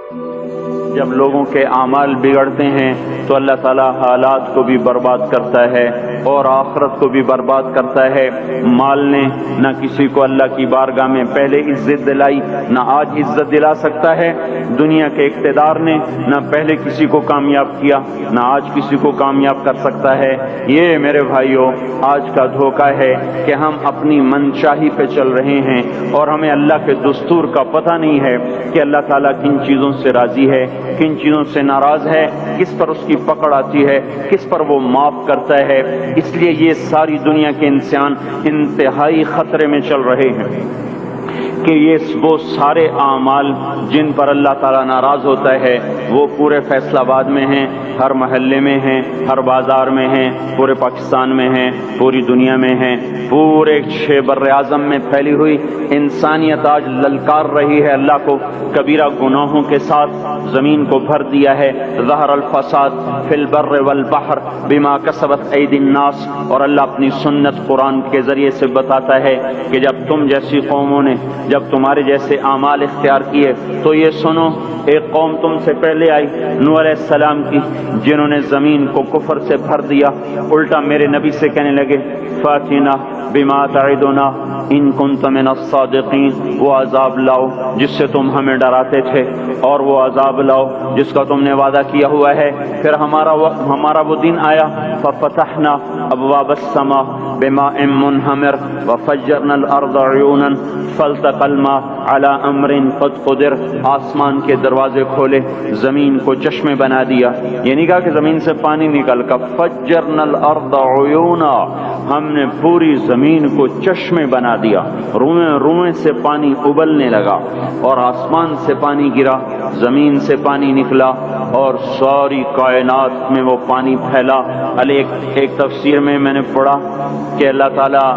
جب لوگوں کے اعمال بگڑتے ہیں تو اللہ تعالیٰ حالات کو بھی برباد کرتا ہے اور آخرت کو بھی برباد کرتا ہے۔ مال نے نہ کسی کو اللہ کی بارگاہ میں پہلے عزت دلائی، نہ آج عزت دلا سکتا ہے۔ دنیا کے اقتدار نے نہ پہلے کسی کو کامیاب کیا، نہ آج کسی کو کامیاب کر سکتا ہے۔ یہ میرے بھائیوں آج کا دھوکہ ہے کہ ہم اپنی منشاہی پہ چل رہے ہیں اور ہمیں اللہ کے دستور کا پتہ نہیں ہے کہ اللہ تعالیٰ کن چیزوں سے راضی ہے، کن چیزوں سے ناراض ہے، کس پر اس کی پکڑ آتی ہے، کس پر وہ معاف کرتا ہے۔ اس لیے یہ ساری دنیا کے انسان انتہائی خطرے میں چل رہے ہیں کہ یہ وہ سارے اعمال جن پر اللہ تعالیٰ ناراض ہوتا ہے وہ پورے فیصل آباد میں ہیں، ہر محلے میں ہیں، ہر بازار میں ہیں، پورے پاکستان میں ہیں، پوری دنیا میں ہیں، پورے بر اعظم میں پھیلی ہوئی انسانیت آج للکار رہی ہے اللہ کو۔ کبیرہ گناہوں کے ساتھ زمین کو بھر دیا ہے۔ ظہر الفساد فی البر والبحر بما کسبت ایدی الناس، اور اللہ اپنی سنت قرآن کے ذریعے سے بتاتا ہے کہ جب تم جیسی قوموں نے جب تمہارے جیسے اعمال اختیار کیے تو یہ سنو، ایک قوم تم سے پہلے آئی نوح علیہ السلام کی، جنہوں نے زمین کو کفر سے بھر دیا، الٹا میرے نبی سے کہنے لگے فاتنا بما تعدنا ان کنت من الصادقین، وہ عذاب لاؤ جس سے تم ہمیں ڈراتے تھے، اور وہ عذاب لاؤ جس کا تم نے وعدہ کیا ہوا ہے۔ پھر ہمارا وہ دن آیا، ففتحنا ابواب السماء بماء منہمر وفجرنا الارض عیونا فالتقى الماء على امر قد قدر، آسمان کے دروازے کھولے، زمین کو چشمے بنا دیا۔ یہ نہیں کہا کہ زمین سے پانی نکل کر، فجرنا الارض عیونا، ہم نے پوری زمین کو چشمے بنا دیا، روئیں روئیں سے پانی ابلنے لگا، اور آسمان سے پانی گرا، زمین سے پانی نکلا، اور ساری کائنات میں وہ پانی پھیلا۔ ایک تفسیر میں نے پڑھا کہ اللہ تعالیٰ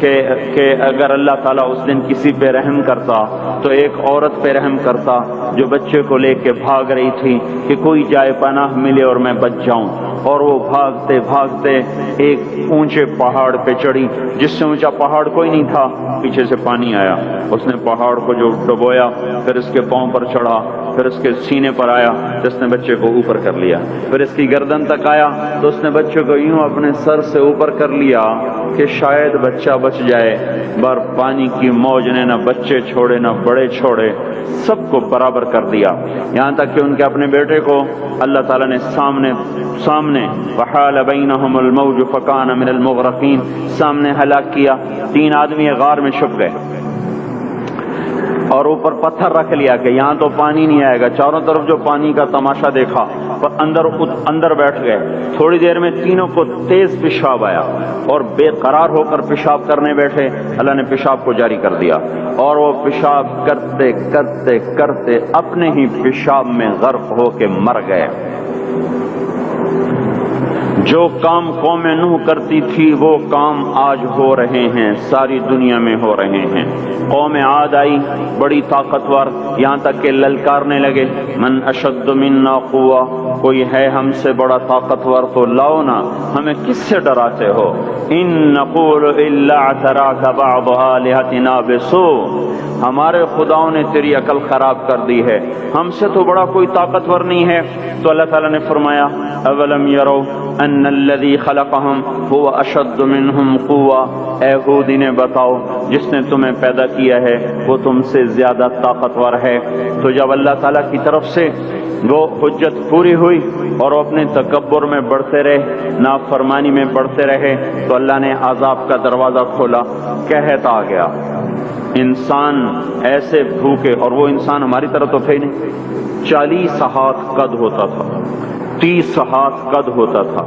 کہ اگر اللہ تعالیٰ اس دن کسی پہ رحم کرتا تو ایک عورت پہ رحم کرتا جو بچے کو لے کے بھاگ رہی تھی کہ کوئی جائے پناہ ملے اور میں بچ جاؤں، اور وہ بھاگتے بھاگتے ایک اونچے پہاڑ پہ چڑھی جس سے اونچا پہاڑ کوئی نہیں تھا، پیچھے سے پانی آیا، اس نے پہاڑ کو جو ڈبویا، پھر اس کے پاؤں پر چڑھا، پھر اس کے سینے پر آیا تو اس نے بچے کو اوپر کر لیا، پھر اس کی گردن تک آیا تو اس نے بچے کو یوں اپنے سر سے اوپر کر لیا کہ شاید بچہ بچ جائے، بر پانی کی موج نے نہ بچے چھوڑے نہ بڑے چھوڑے، سب کو برابر کر دیا، یہاں تک کہ ان کے اپنے بیٹے کو اللہ تعالیٰ نے سامنے وحال بینہم الموج فکان من المغرقین، سامنے ہلاک کیا۔ 3 آدمی غار میں چھپ گئے اور اوپر پتھر رکھ لیا کہ یہاں تو پانی نہیں آئے گا، چاروں طرف جو پانی کا تماشا دیکھا، اندر بیٹھ گئے۔ تھوڑی دیر میں تینوں کو تیز پیشاب آیا اور بے قرار ہو کر پیشاب کرنے بیٹھے، اللہ نے پیشاب کو جاری کر دیا، اور وہ پیشاب کرتے کرتے کرتے اپنے ہی پیشاب میں غرق ہو کے مر گئے۔ جو کام قوم نوح کرتی تھی وہ کام آج ہو رہے ہیں، ساری دنیا میں ہو رہے ہیں۔ قوم عاد آئی بڑی طاقتور، یہاں تک کہ للکارنے لگے من اشد منا قوہ، کوئی ہے ہم سے بڑا طاقتور تو لاؤ نا، ہمیں کس سے ڈراتے ہو؟ ان نقول الا اعتراک بعض آلہتنا بسوء، ہمارے خداؤں نے تیری عقل خراب کر دی ہے، ہم سے تو بڑا کوئی طاقتور نہیں ہے۔ تو اللہ تعالیٰ نے فرمایا اولم یرو ان الذی خلقہم هو اشد منہم قوہ، اے ہود انہیں بتاؤ جس نے تمہیں پیدا کیا ہے وہ تم سے زیادہ طاقتور ہے۔ تو جب اللہ تعالیٰ کی طرف سے وہ حجت پوری ہوئی اور وہ اپنے تکبر میں بڑھتے رہے، نافرمانی میں بڑھتے رہے، تو اللہ نے عذاب کا دروازہ کھولا، قحط آ گیا، انسان ایسے بھوکے، اور وہ انسان ہماری طرح تو تھے نہیں، 40 ہاتھ قد ہوتا تھا، 30 ہاتھ قد ہوتا تھا،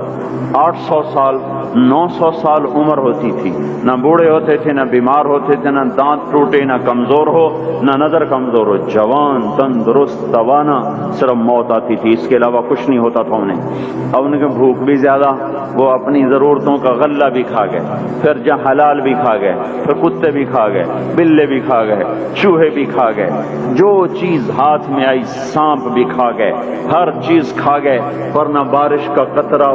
800 سال 900 سال عمر ہوتی تھی، نہ بوڑھے ہوتے تھے، نہ بیمار ہوتے تھے، نہ دانت ٹوٹے، نہ کمزور ہو، نہ نظر کمزور ہو، جوان تندرست توانا، صرف موت آتی تھی، اس کے علاوہ کچھ نہیں ہوتا تھا انہیں۔ اب ان کے بھوک بھی زیادہ، وہ اپنی ضرورتوں کا غلہ بھی کھا گئے، پھر جہاں حلال بھی کھا گئے، پھر کتے بھی کھا گئے، بلے بھی کھا گئے، چوہے بھی کھا گئے، جو چیز ہاتھ میں آئی سانپ بھی کھا گئے، ہر چیز کھا گئے، پر نہ بارش کا قطرہ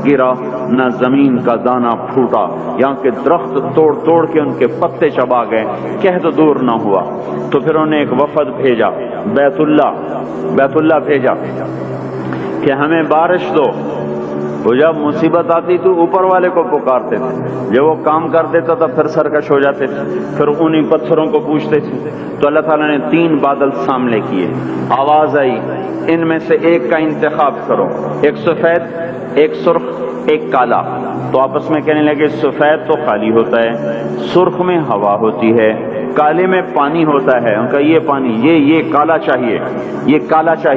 گرا نہ زمین کا دانہ پھوٹا، یہاں کے درخت توڑ توڑ کے ان کے پتے چبا گئے، قحط دور نہ ہوا۔ تو پھر انہوں نے ایک وفد بھیجا، بیت اللہ بھیجا کہ ہمیں بارش دو۔ وہ جب مصیبت آتی تو اوپر والے کو پکارتے تھے، جب وہ کام کر دیتا تھا پھر سرکش ہو جاتے تھے، پھر انہی پتھروں کو پوچھتے تھے۔ تو اللہ تعالیٰ نے 3 بادل سامنے کیے، آواز آئی ان میں سے ایک کا انتخاب کرو، ایک سفید، ایک سرخ، ایک کالا۔ تو آپس میں کہنے لگے سفید تو خالی ہوتا ہے، سرخ میں ہوا ہوتی ہے، کالے میں پانی ہوتا ہے۔ ان کا یہ پانی، یہ کالا چاہیے، یہ کالا چاہیے۔